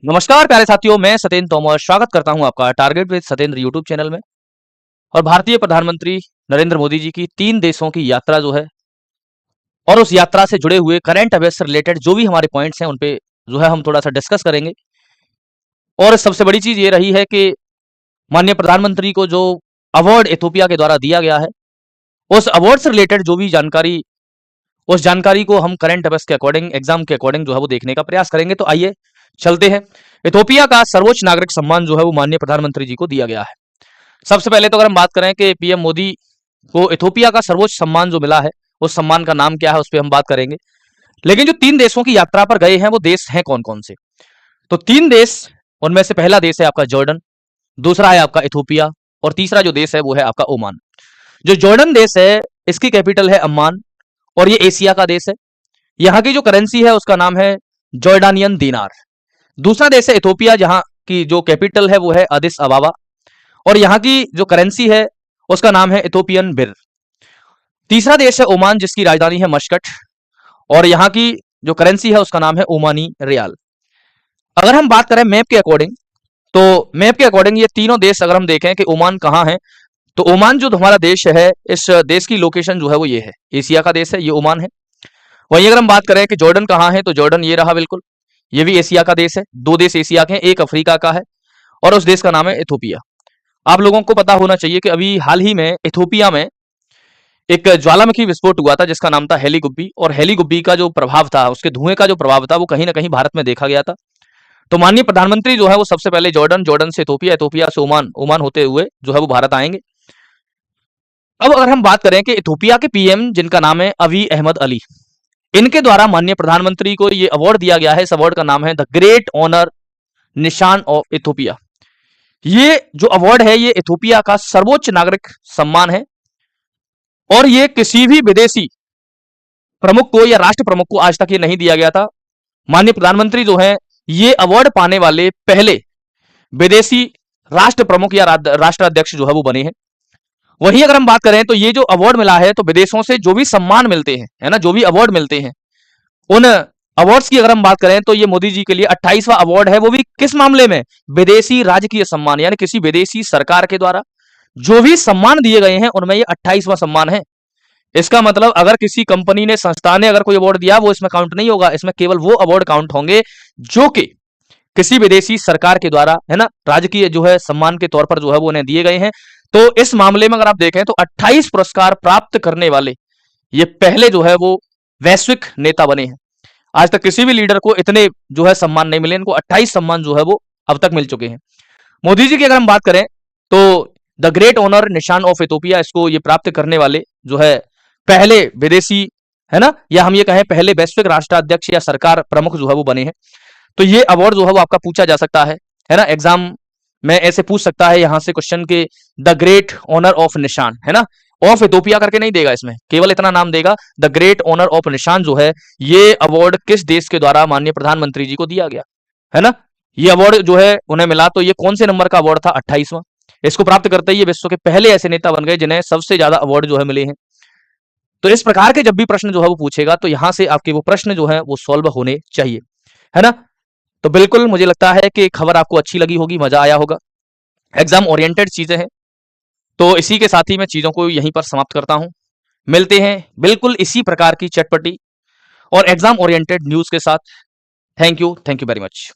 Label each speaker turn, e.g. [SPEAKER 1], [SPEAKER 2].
[SPEAKER 1] नमस्कार प्यारे साथियों, मैं सत्येंद्र तोमर स्वागत करता हूं आपका target with Satyendra YouTube channel में। और भारतीय प्रधानमंत्री नरेंद्र मोदी जी की 3 देशों की यात्रा जो है और उस यात्रा से जुड़े हुए करंट अफेयर्स से रिलेटेड जो भी हमारे पॉइंट्स हैं उन पे जो है हम थोड़ा सा डिस्कस करेंगे। और सबसे बड़ी चीज ये रही है कि माननीय प्रधानमंत्री को जो अवार्ड इथोपिया के द्वारा दिया गया है, उस अवार्ड से रिलेटेड जो भी जानकारी, उस जानकारी को हम करंट अफेयर्स के अकॉर्डिंग, एग्जाम के अकॉर्डिंग जो है वो देखने का प्रयास करेंगे। तो आइए चलते हैं। इथोपिया का सर्वोच्च नागरिक सम्मान जो है वो माननीय प्रधानमंत्री जी को दिया गया है। सबसे पहले तो अगर हम बात करें कि पीएम मोदी को इथोपिया का सर्वोच्च सम्मान जो मिला है, उस सम्मान का नाम क्या है, उस पर हम बात करेंगे। लेकिन जो 3 देशों की यात्रा पर गए हैं वो देश हैं कौन कौन से? तो 3 देश, उनमें से पहला देश है आपका जॉर्डन, दूसरा है आपका इथोपिया और तीसरा जो देश है वो है आपका ओमान। जो जॉर्डन देश है इसकी कैपिटल है अम्मान और ये एशिया का देश है। यहाँ की जो करेंसी है उसका नाम है जॉर्डानियन दीनार। दूसरा देश है इथोपिया, जहां की जो कैपिटल है वो है अदिस अबाबा और यहाँ की जो करेंसी है उसका नाम है इथोपियन बिर। तीसरा देश है ओमान, जिसकी राजधानी है मस्कट और यहाँ की जो करेंसी है उसका नाम है ओमानी रियाल। अगर हम बात करें मैप के अकॉर्डिंग, तो मैप के अकॉर्डिंग ये तीनों देश अगर हम देखें कि ओमान कहाँ है, तो ओमान जो हमारा देश है, इस देश की लोकेशन जो है वो ये है, एशिया का देश है, ये ओमान है। वहीं अगर हम बात करें कि जॉर्डन कहाँ है, तो जॉर्डन ये रहा, बिल्कुल ये भी एशिया का देश है। 2 देश एशिया के हैं, एक अफ्रीका का है और उस देश का नाम है इथोपिया। आप लोगों को पता होना चाहिए कि अभी हाल ही में इथोपिया में एक ज्वालामुखी विस्फोट हुआ था जिसका नाम था हेलीगुब्बी, और हेलीगुब्बी का जो प्रभाव था, उसके धुएं का जो प्रभाव था, वो कहीं ना कहीं भारत में देखा गया था। तो माननीय प्रधानमंत्री जो है वो सबसे पहले जॉर्डन, जॉर्डन से इथोपिया, इथोपिया से ओमान, ओमान होते हुए जो है वो भारत आएंगे। अब अगर हम बात करें कि इथोपिया के पीएम जिनका नाम है अबी अहमद अली, इनके द्वारा माननीय प्रधानमंत्री को ये अवार्ड दिया गया है। इस अवार्ड का नाम है द ग्रेट ऑनर निशान ऑफ इथोपिया। ये जो अवार्ड है ये इथोपिया का सर्वोच्च नागरिक सम्मान है और ये किसी भी विदेशी प्रमुख को या राष्ट्र प्रमुख को आज तक ये नहीं दिया गया था। माननीय प्रधानमंत्री जो है ये अवार्ड पाने वाले पहले विदेशी राष्ट्र प्रमुख या राष्ट्र अध्यक्ष जो है वो बने हैं। वहीं अगर हम बात करें तो ये जो अवार्ड मिला है, तो विदेशों से जो भी सम्मान मिलते हैं, है ना, जो भी अवार्ड मिलते हैं, उन अवार्ड्स की अगर हम बात करें तो ये मोदी जी के लिए 28वां अवार्ड है। वो भी किस मामले में? विदेशी राजकीय सम्मान, यानी किसी विदेशी सरकार के द्वारा जो भी सम्मान दिए गए हैं उनमें ये 28वां सम्मान है। इसका मतलब अगर किसी कंपनी ने, संस्था ने अगर कोई अवार्ड दिया, वो इसमें काउंट नहीं होगा। इसमें केवल वो अवार्ड काउंट होंगे जो कि किसी विदेशी सरकार के द्वारा, है ना, राजकीय जो है सम्मान के तौर पर जो है वो उन्हें दिए गए हैं। तो इस मामले में अगर आप देखें तो 28 पुरस्कार प्राप्त करने वाले ये पहले जो है वो वैश्विक नेता बने हैं। आज तक किसी भी लीडर को इतने जो है सम्मान नहीं मिले, इनको 28 सम्मान जो है वो अब तक मिल चुके हैं। मोदी जी की अगर हम बात करें तो द ग्रेट ऑनर निशान ऑफ इथोपिया, इसको ये प्राप्त करने वाले जो है पहले विदेशी, है ना, या हम ये कहें पहले वैश्विक राष्ट्राध्यक्ष या सरकार प्रमुख जो है वो बने हैं। तो ये अवार्ड जो है वो आपका पूछा जा सकता है ना, एग्जाम में ऐसे पूछ सकता है यहां से क्वेश्चन के द ग्रेट ऑनर ऑफ निशान, है ना, ऑफ इथोपिया करके नहीं देगा, इसमें केवल इतना नाम देगा द ग्रेट ऑनर ऑफ निशान। जो है ये अवार्ड किस देश के द्वारा माननीय प्रधानमंत्री जी को दिया गया, है ना, ये अवार्ड जो है उन्हें मिला, तो ये कौन से नंबर का अवार्ड था? 28वां। इसको प्राप्त करते ही ये विश्व के पहले ऐसे नेता बन गए जिन्हें सबसे ज्यादा अवार्ड जो है मिले हैं। तो इस प्रकार के जब भी प्रश्न जो है वो पूछेगा तो यहां से आपके वो प्रश्न जो है वो सॉल्व होने चाहिए, है ना। तो बिल्कुल मुझे लगता है कि खबर आपको अच्छी लगी होगी, मजा आया होगा। एग्जाम ओरिएंटेड चीजें हैं, तो इसी के साथ ही मैं चीजों को यहीं पर समाप्त करता हूं। मिलते हैं बिल्कुल इसी प्रकार की चटपटी और एग्जाम ओरिएंटेड न्यूज के साथ। Thank you very much.